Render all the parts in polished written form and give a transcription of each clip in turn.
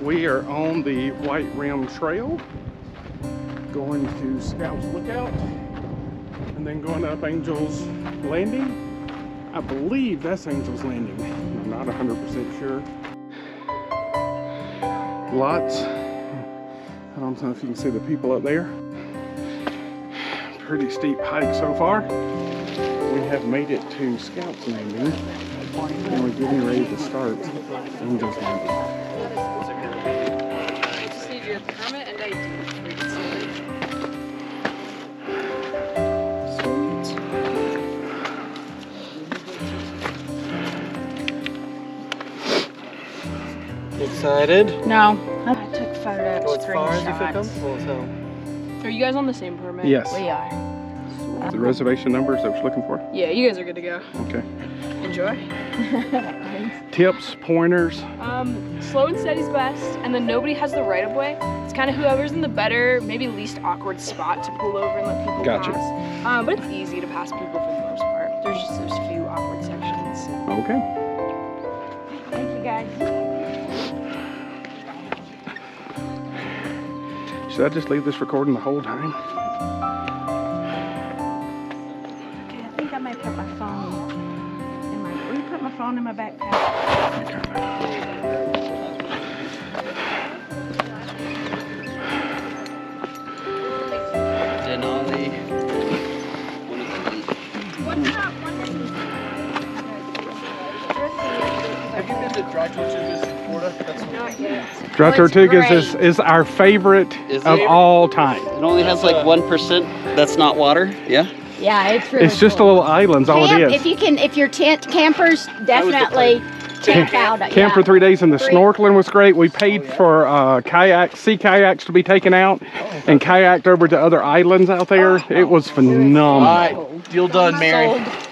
We are on the White Rim Trail, going to Scouts Lookout, and then going up Angel's Landing. I believe that's Angel's Landing. I'm not 100% sure. Lots. I don't know if you can see the people up there. Pretty steep hike so far. We have made it to Scouts Landing, and we're getting ready to start Angel's Landing. Just need your permit and ID. Excited? No. I took photos. Go as far as you feel comfortable, so. Are you guys on the same permit? Yes. We are. The reservation numbers that we're looking for? Yeah, you guys are good to go. Okay. Enjoy. Tips, pointers? Slow and steady's best, and then nobody has the right of way. It's kind of whoever's in the better, maybe least awkward spot to pull over and let people Gotcha. pass. But it's easy to pass people for the most part. There's just those few awkward sections. Okay. Thank you guys. Should I just leave this recording the whole time? Okay, I think I may put my phone in my. Will you put my phone in my backpack? Denali. Have you been to Dry Tortugas in Florida? Dry Tortugas is our favorite Is of it? all time. It only has like 1% that's not water, yeah? Yeah, it's really. It's just a cool. little islands, all Camp, it if is. you can, if you're tent campers, definitely check out. Camp for 3 days, and the snorkeling was great. We paid for sea kayaks to be taken out and kayaked over to other islands out there. It was phenomenal. All right, deal done, Mary. Sold.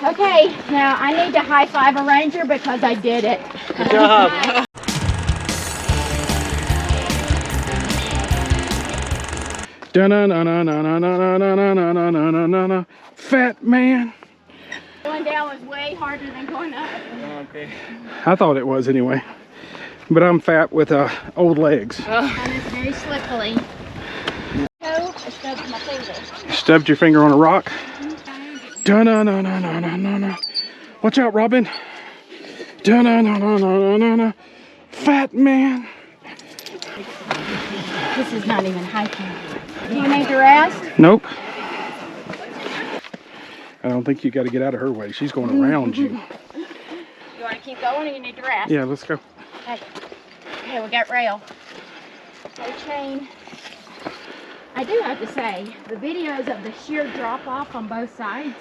Okay, now I need to high five a ranger because I did it. Good job. Da-na-na-na-na-na-na-na-na-na-na-na-na. Fat man. Going down was way harder than going up. Okay. I thought it was anyway. But I'm fat with old legs. And it's very slippery. So, I stubbed my finger. You stubbed your finger on a rock. Da-na-na-na-na-na-na-na. Watch out, Robin. Da-na-na-na-na-na-na. Fat man. This is not even hiking. Do you need to rest? Nope. I don't think you got to get out of her way. She's going around you. You want to keep going or you need to rest? Yeah, let's go. Okay. Okay, we got rail. No chain. I do have to say, the videos of the sheer drop off on both sides.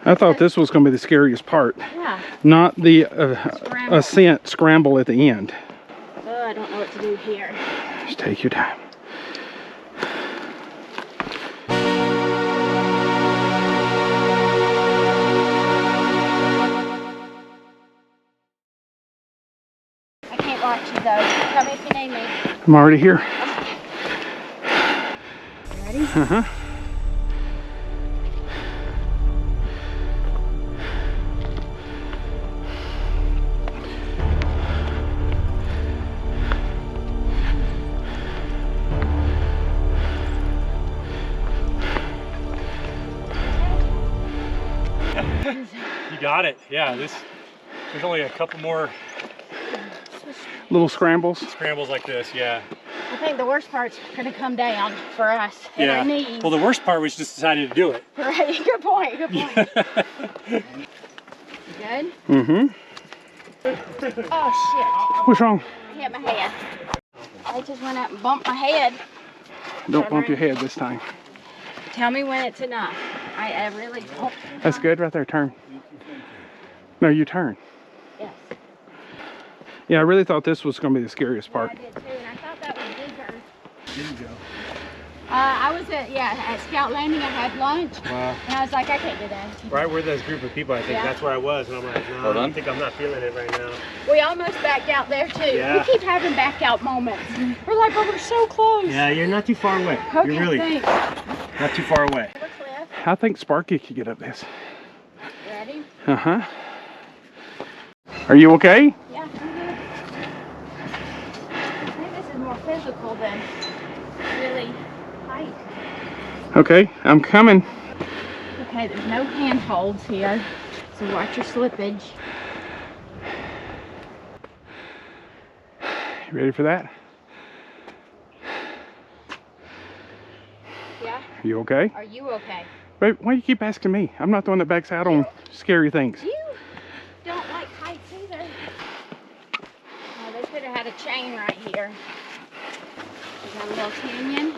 I thought this was going to be the scariest part. Yeah. Not the Scramble. ascent scramble at the end. Oh, I don't know what to do here. Just take your time. I can't watch you though. Tell me if you need me. I'm already here. Ready? Uh-huh. You got it. Yeah, there's only a couple more Little scrambles. scrambles like this. Yeah. I think the worst part's gonna come down for us. And our knees. Well, the worst part was just deciding to do it. Right, good point, good point. Good? Mm-hmm. Oh What's wrong? shit, I hit my head. I just went up and bumped my head. Don't bump your head this time. Tell me when it's enough. I really don't. That's good right there. Turn. No, you turn. Yes. Yeah, I really thought this was going to be the scariest part. I did too, and I thought that was bigger. Didn't go. I was at Scout Landing. I had lunch, Wow. and I was like, I can't do that. Right where this group of people, I think Yeah. that's where I was, and I'm like, no, Hold on. I think I'm not feeling it right now. We almost backed out there too. Yeah. We keep having back out moments. We're like, oh, we're so close. Yeah, you're not too far away. Okay, You're really thanks. not too far away. Over cliff. I think Sparky could get up this. Ready? Uh-huh. Are you okay? Yeah, I'm good. I think this is more physical than really height. Okay, I'm coming. Okay, there's no handholds here, so watch your slippage. You ready for that? Yeah? Are you okay? Are you okay? Wait, why do you keep asking me? I'm not the one that backs out on scary things. You don't like heights either. Oh, they should have had a chain right here. We got a little canyon.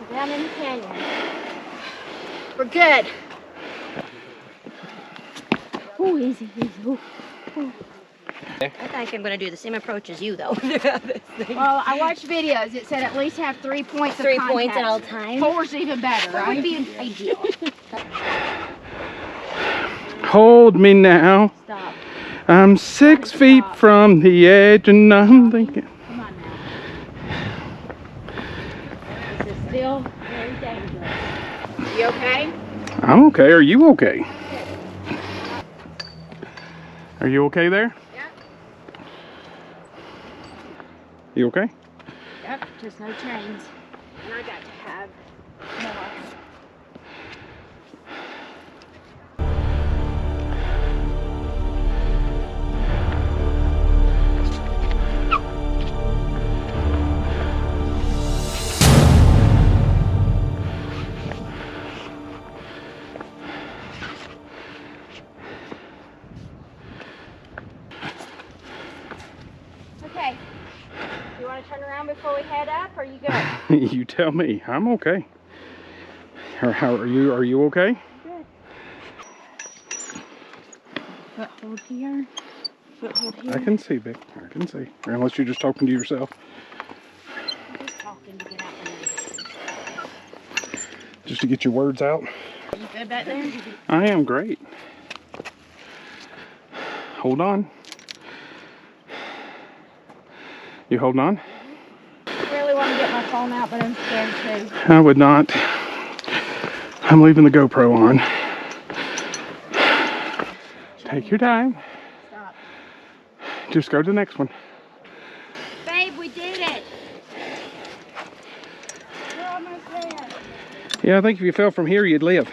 We're down in the canyon. We're good. Ooh, easy, easy. Ooh, ooh. I think I'm going to do the same approach as you, though. Well, I watched videos. It said at least have 3 points of 3 contact. points at all times. 4's even better, That right? would be ideal. Hold me now. Stop. I'm 6 feet from the edge and I'm thinking. Come on now. This is still very dangerous. You okay? I'm okay. Are you okay? Are you okay there? Yeah. You okay? Yep, just no chains. And I got to have more. Okay. You want to turn around before we head up, or you good? You tell me. I'm okay. Or how are you? Are you okay? Good. Foothold here. Foothold here. I can see, Vic. I can see. Unless you're just talking to yourself. I'm just talking to get out the Just to get your words out. You good back there? I am great. Hold on. You holding on? I really want to get my phone out, but I'm scared too. I would not. I'm leaving the GoPro on. Take your time. Stop. Just go to the next one. Babe, we did it. We're almost there. Yeah, I think if you fell from here, you'd live.